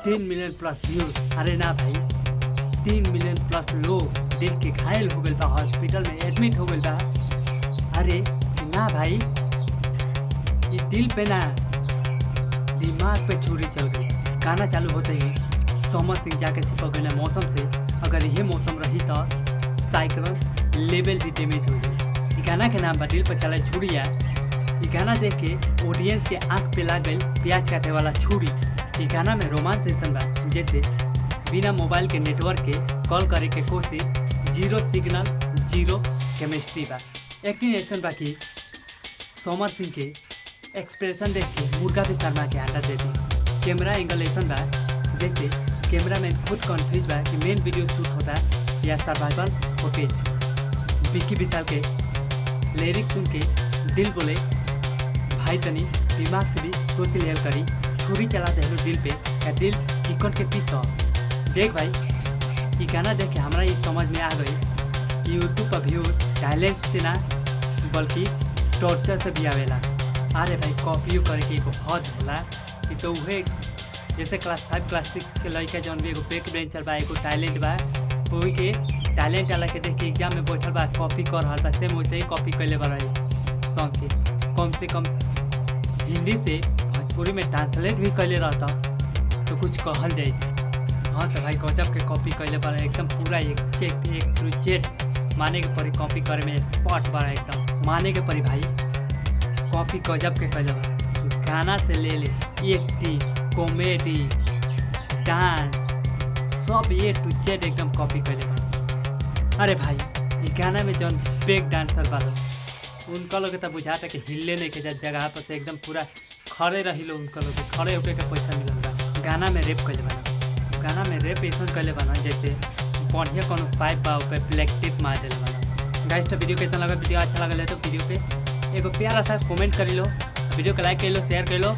3 million plus views. अरे ना भाई, 3 मिलियन प्लस लोग दिल के घायल हो गए बा, हॉस्पिटल में एडमिट हो गए बा। अरे ना भाई, ये दिल पे ना दिमाग पे छुरी चल गई। गाना चालू होते ही सोमर सिंह जाके चिपक गए मौसम से। अगर ये मौसम रही तो साइक्लोन लेवल भी डैमेज हो गई। गाना के नाम बा दिल पर चला छुरिया। ये गाना देख के ऑडियंस के आंख पे लग गई प्याज काटे वाला छुरी। ये गाना में रोमांस ऐसा बा जैसे बिना मोबाइल के नेटवर्क के कॉल करे के कोशिश, जीरो सिग्नल जीरो केमिस्ट्री बा। एक्टिंग ऐसा बा कि सोमर सिंह के एक्सप्रेशन देख के मुर्गा भी शर्मा के आटा दे दी। कैमरा एंगल ऐसा बा जैसे कैमरा मैन खुद कन्फ्यूज बा कि मेन वीडियो शूट होता या सर्वाइवल फुटेज। विकी विशाल के लिरिक्स सुन के दिल बोले भाई तनी दिमाग से भी सोच लिया करी, छुरी चला दे दिल पे या दिल चिकन के पीस हो। देख भाई, ये गाना देख के हमारा ये समझ में आ गई कि यूट्यूब पर व्यूज टैलेंट से ना बल्कि टॉर्चर से भी आवेला। अरे भाई, कॉपी करे के एगो हद होला। कि तो उहे जैसे क्लास 5 क्लास 6 के लड़का जौन भी एगो बैक बेंचर बा, एगो टैलेंट बा, वही के टैलेंट वाला के देख के एग्जाम में बैठल बा कॉपी कर रहा बा, सेम वैसे ही कॉपी कैले बा रही सॉन्ग के। कम से कम हिंदी से भोजपुरी में ट्रांसलेट भी कैले रहता तो कुछ कहल जाए। हाँ तो भाई गजब के कॉपी कैले बा, एकदम पूरा एक चेक एक टू जेड माने के परी। कॉपी करे में स्पॉट बा, एकदम माने के परी भाई। कॉपी गजब के कैले बा, गाना से ले ले एक्टिंग, कॉमेडी, डांस, सब ए टू जेड एकदम कॉपी कैले बा। अरे भाई, ये गाना में जौन ब्रेक डांसर बा उनका लोग तो बुझाता कि हिले नहीं के जगह पर से एकदम पूरा खड़े रही लो। उनका लोग खड़े होकर के पैसा मिलल बा। गाना में रेप कैले बना, गाना में रेप ऐसा कैले बना जैसे बढ़िया कोनो पाइप बा ऊपर ब्लैक टिप मार देले बना। गाइस तो वीडियो कैसा लगा? वीडियो अच्छा लगा तो वीडियो पे एगो प्यारा सा कमेंट कर लो, वीडियो को लाइक कर लो, शेयर कर लो।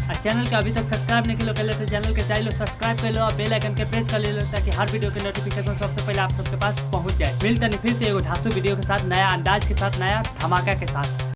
और चैनल का अभी तक सब्सक्राइब नहीं कर लो तो चैनल के जाए लो, सब्सक्राइब कर लो और बेल आइकन के प्रेस कर ले लो ताकि हर वीडियो के नोटिफिकेशन सबसे पहले आप सबके पास पहुंच जाए। मिलते हैं फिर से एगो धांसू वीडियो के साथ, नया अंदाज के साथ, नया धमाका के साथ।